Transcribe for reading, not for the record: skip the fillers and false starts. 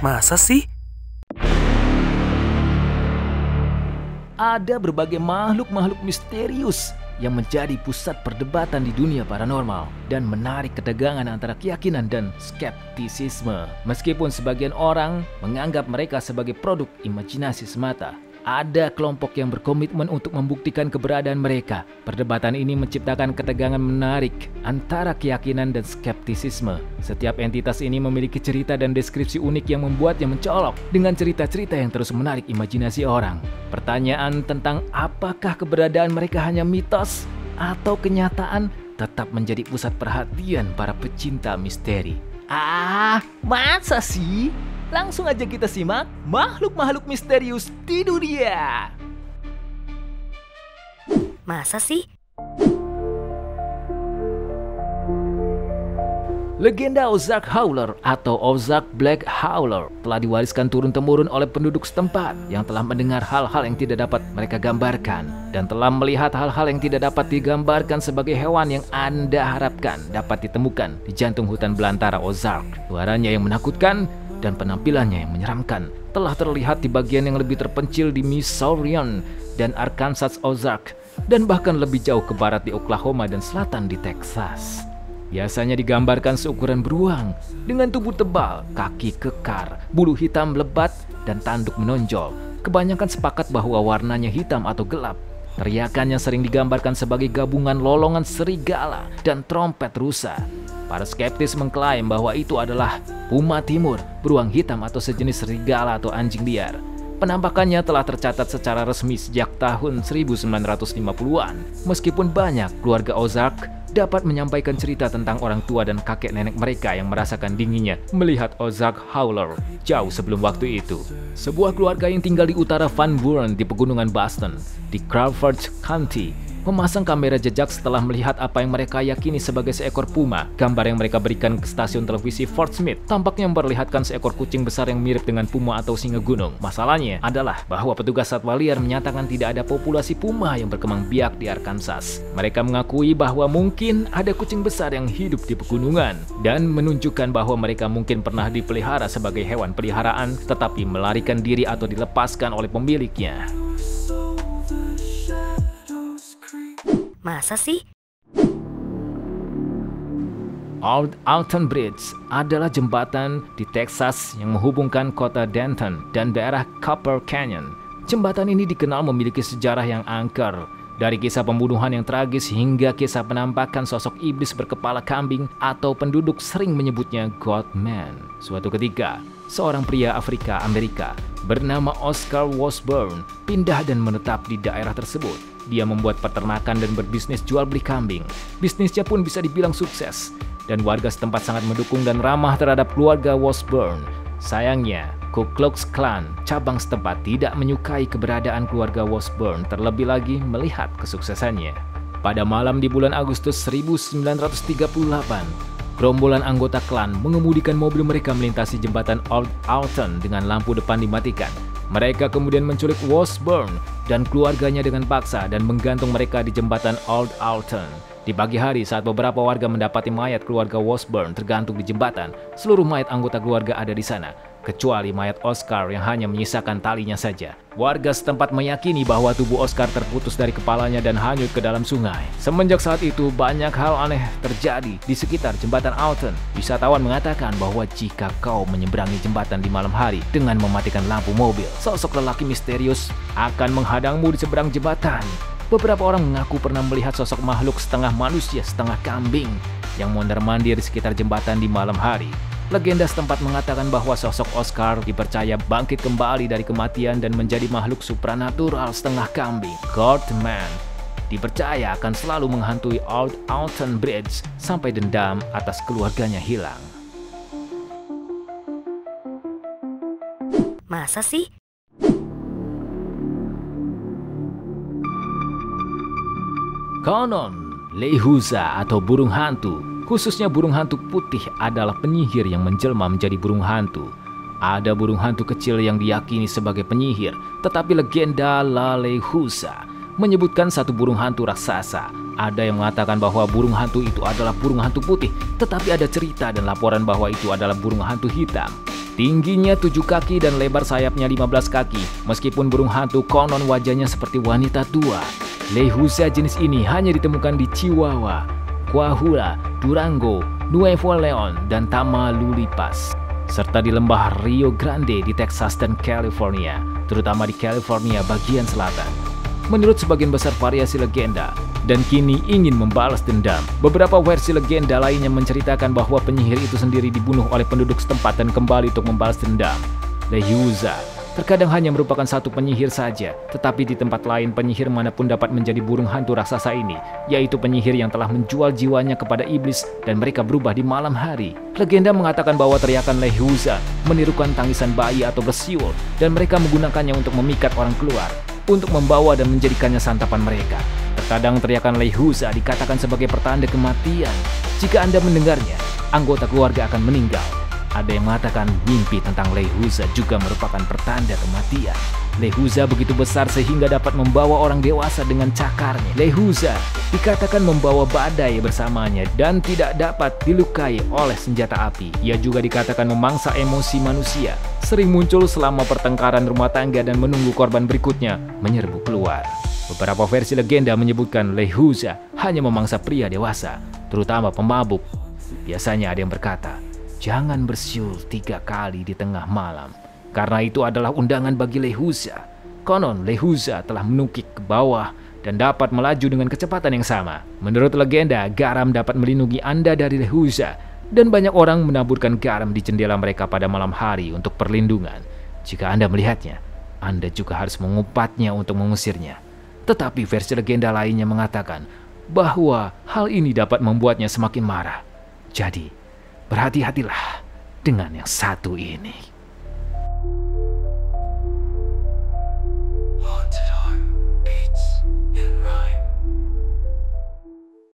Masa sih? Ada berbagai makhluk-makhluk misterius yang menjadi pusat perdebatan di dunia paranormal dan menarik ketegangan antara keyakinan dan skeptisisme. Meskipun sebagian orang menganggap mereka sebagai produk imajinasi semata, ada kelompok yang berkomitmen untuk membuktikan keberadaan mereka. Perdebatan ini menciptakan ketegangan menarik antara keyakinan dan skeptisisme. Setiap entitas ini memiliki cerita dan deskripsi unik yang membuatnya mencolok dengan cerita-cerita yang terus menarik imajinasi orang. Pertanyaan tentang apakah keberadaan mereka hanya mitos atau kenyataan tetap menjadi pusat perhatian para pecinta misteri. Masa sih? Langsung aja kita simak makhluk-makhluk misterius di dunia. Masa sih? Legenda Ozark Howler atau Ozark Black Howler telah diwariskan turun-temurun oleh penduduk setempat yang telah mendengar hal-hal yang tidak dapat mereka gambarkan dan telah melihat hal-hal yang tidak dapat digambarkan sebagai hewan yang Anda harapkan dapat ditemukan di jantung hutan belantara Ozark. Suaranya yang menakutkan dan penampilannya yang menyeramkan telah terlihat di bagian yang lebih terpencil di Missourian dan Arkansas Ozark dan bahkan lebih jauh ke barat di Oklahoma dan selatan di Texas. Biasanya digambarkan seukuran beruang dengan tubuh tebal, kaki kekar, bulu hitam lebat dan tanduk menonjol. Kebanyakan sepakat bahwa warnanya hitam atau gelap. Teriakannya sering digambarkan sebagai gabungan lolongan serigala dan trompet rusa. Para skeptis mengklaim bahwa itu adalah puma timur, beruang hitam atau sejenis serigala atau anjing liar. Penampakannya telah tercatat secara resmi sejak tahun 1950-an. Meskipun banyak keluarga Ozark dapat menyampaikan cerita tentang orang tua dan kakek nenek mereka yang merasakan dinginnya melihat Ozark Howler jauh sebelum waktu itu. Sebuah keluarga yang tinggal di utara Van Buren di pegunungan Boston, di Crawford County, memasang kamera jejak setelah melihat apa yang mereka yakini sebagai seekor puma. Gambar yang mereka berikan ke stasiun televisi Fort Smith tampaknya memperlihatkan seekor kucing besar yang mirip dengan puma atau singa gunung. Masalahnya adalah bahwa petugas satwa liar menyatakan tidak ada populasi puma yang berkembang biak di Arkansas. Mereka mengakui bahwa mungkin ada kucing besar yang hidup di pegunungan dan menunjukkan bahwa mereka mungkin pernah dipelihara sebagai hewan peliharaan tetapi melarikan diri atau dilepaskan oleh pemiliknya. Masa sih? Old Alton Bridge adalah jembatan di Texas yang menghubungkan kota Denton dan daerah Copper Canyon. Jembatan ini dikenal memiliki sejarah yang angker. Dari kisah pembunuhan yang tragis hingga kisah penampakan sosok iblis berkepala kambing atau penduduk sering menyebutnya God Man. Suatu ketika, seorang pria Afrika Amerika bernama Oscar Washburn pindah dan menetap di daerah tersebut. Dia membuat peternakan dan berbisnis jual beli kambing. Bisnisnya pun bisa dibilang sukses dan warga setempat sangat mendukung dan ramah terhadap keluarga Washburn. Sayangnya, Ku Klux Klan cabang setempat tidak menyukai keberadaan keluarga Washburn, terlebih lagi melihat kesuksesannya. Pada malam di bulan Agustus 1938, gerombolan anggota klan mengemudikan mobil mereka melintasi jembatan Old Alton dengan lampu depan dimatikan. Mereka kemudian menculik Washburn dan keluarganya dengan paksa dan menggantung mereka di jembatan Old Alton. Di pagi hari saat beberapa warga mendapati mayat keluarga Washburn tergantung di jembatan, seluruh mayat anggota keluarga ada di sana, kecuali mayat Oscar yang hanya menyisakan talinya saja. Warga setempat meyakini bahwa tubuh Oscar terputus dari kepalanya dan hanyut ke dalam sungai. Semenjak saat itu, banyak hal aneh terjadi di sekitar jembatan Alton. Wisatawan mengatakan bahwa jika kau menyeberangi jembatan di malam hari dengan mematikan lampu mobil, sosok lelaki misterius akan menghadangmu di seberang jembatan. Beberapa orang mengaku pernah melihat sosok makhluk setengah manusia, setengah kambing yang mondar-mandir di sekitar jembatan di malam hari. Legenda setempat mengatakan bahwa sosok Oscar dipercaya bangkit kembali dari kematian dan menjadi makhluk supranatural setengah kambing. God Man dipercaya akan selalu menghantui Old Alton Bridge sampai dendam atas keluarganya hilang. Masa sih? Konon, Lehuza atau burung hantu, khususnya burung hantu putih, adalah penyihir yang menjelma menjadi burung hantu. Ada burung hantu kecil yang diyakini sebagai penyihir, tetapi legenda La Lehuza menyebutkan satu burung hantu raksasa. Ada yang mengatakan bahwa burung hantu itu adalah burung hantu putih, tetapi ada cerita dan laporan bahwa itu adalah burung hantu hitam. Tingginya 7 kaki dan lebar sayapnya 15 kaki. Meskipun burung hantu konon wajahnya seperti wanita tua. Lehuza jenis ini hanya ditemukan di Chihuahua, Coahuila, Durango, Nuevo León, dan Tamaulipas, serta di lembah Rio Grande di Texas dan California, terutama di California bagian selatan. Menurut sebagian besar variasi legenda, dan kini ingin membalas dendam. Beberapa versi legenda lainnya menceritakan bahwa penyihir itu sendiri dibunuh oleh penduduk setempat dan kembali untuk membalas dendam. Lehuza terkadang hanya merupakan satu penyihir saja, tetapi di tempat lain penyihir manapun dapat menjadi burung hantu raksasa ini, yaitu penyihir yang telah menjual jiwanya kepada iblis dan mereka berubah di malam hari. Legenda mengatakan bahwa teriakan Lehuza menirukan tangisan bayi atau bersiul, dan mereka menggunakannya untuk memikat orang keluar, untuk membawa dan menjadikannya santapan mereka. Terkadang teriakan Lehuza dikatakan sebagai pertanda kematian. Jika Anda mendengarnya, anggota keluarga akan meninggal. Ada yang mengatakan mimpi tentang Lehuza juga merupakan pertanda kematian. Lehuza begitu besar sehingga dapat membawa orang dewasa dengan cakarnya. Lehuza dikatakan membawa badai bersamanya dan tidak dapat dilukai oleh senjata api. Ia juga dikatakan memangsa emosi manusia, sering muncul selama pertengkaran rumah tangga dan menunggu korban berikutnya menyerbu keluar. Beberapa versi legenda menyebutkan Lehuza hanya memangsa pria dewasa, terutama pemabuk. Biasanya ada yang berkata, jangan bersiul 3 kali di tengah malam, karena itu adalah undangan bagi Lehuza. Konon Lehuza telah menukik ke bawah dan dapat melaju dengan kecepatan yang sama. Menurut legenda, garam dapat melindungi Anda dari Lehuza, dan banyak orang menaburkan garam di jendela mereka pada malam hari untuk perlindungan. Jika Anda melihatnya, Anda juga harus mengupatnya untuk mengusirnya. Tetapi versi legenda lainnya mengatakan bahwa hal ini dapat membuatnya semakin marah. Jadi, berhati-hatilah dengan yang satu ini.